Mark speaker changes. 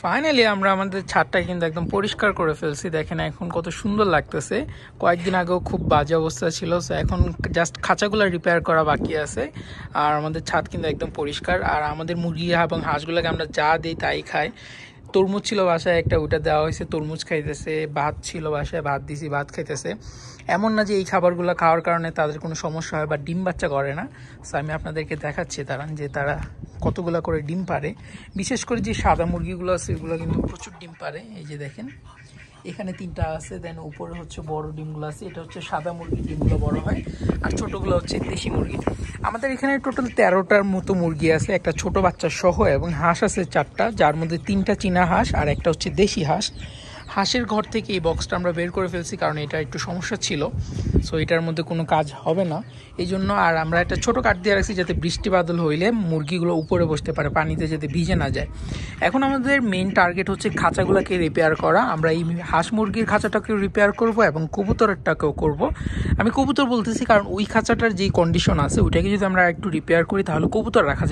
Speaker 1: Finally আমরা আমাদের ছাদটা কিন্তু একদম পরিষ্কার করে ফেলছি। দেখেন এখন কত সুন্দর লাগতেছে। কয়েকদিন আগেও খুব বাজে অবস্থা ছিল, সো এখন জাস্ট খাঁচাগুলো রিপেয়ার করা বাকি আছে। আর আমাদের ছাদ কিন্তু একদম পরিষ্কার। আর আমাদের মুরগি এবং হাঁসগুলোকে আমরা যা দিই তাই খাই। তরমুজ ছিল বাসায় একটা, ওইটা দেওয়া হয়েছে, তরমুজ খাইতেছে। ভাত ছিল বাসায়, ভাত দিছি, ভাত খাইতেছে। এমন না যে এই খাবারগুলো খাওয়ার কারণে তাদের কোনো সমস্যা হয় বা ডিম বাচ্চা করে না। সো আমি আপনাদেরকে দেখাচ্ছি তারা কতগুলো করে ডিম পারে। বিশেষ করে যে সাদা মুরগিগুলো আছে এগুলো কিন্তু প্রচুর ডিম পারে। এই যে দেখেন এখানে 3টা আছে, দেন উপরে হচ্ছে বড় ডিমগুলো আছে। এটা হচ্ছে সাদা মুরগির ডিমগুলো বড় হয়, আর ছোটোগুলো হচ্ছে দেশি মুরগি। আমাদের এখানে টোটাল 13টার মতো মুরগি আছে, একটা ছোট বাচ্চা সহ, এবং হাঁস আছে 4টা, যার মধ্যে 3টা চীনা হাঁস আর একটা হচ্ছে দেশি হাঁস। হাঁসের ঘর থেকে এই বক্সটা আমরা বের করে ফেলছি, কারণ এটা একটু সমস্যা ছিল। সো এটার মধ্যে কোনো কাজ হবে না এই জন্য। আর আমরা একটা ছোট কাঠ দিয়ে রাখছি যাতে বৃষ্টি বাদল হইলে মুরগিগুলো উপরে বসতে পারে, পানিতে যাতে ভিজে না যায়। এখন আমাদের মেইন টার্গেট হচ্ছে খাঁচাগুলোকে রিপেয়ার করা। আমরা এই হাঁস মুরগির খাঁচাটাকেও রিপেয়ার করব এবং কবুতরেরটাকেও করব। আমি কবুতর বলতেছি কারণ ওই খাঁচাটার যেই কন্ডিশন আছে ওইটাকে যদি আমরা একটু রিপেয়ার করি তাহলে কবুতর রাখা যায়।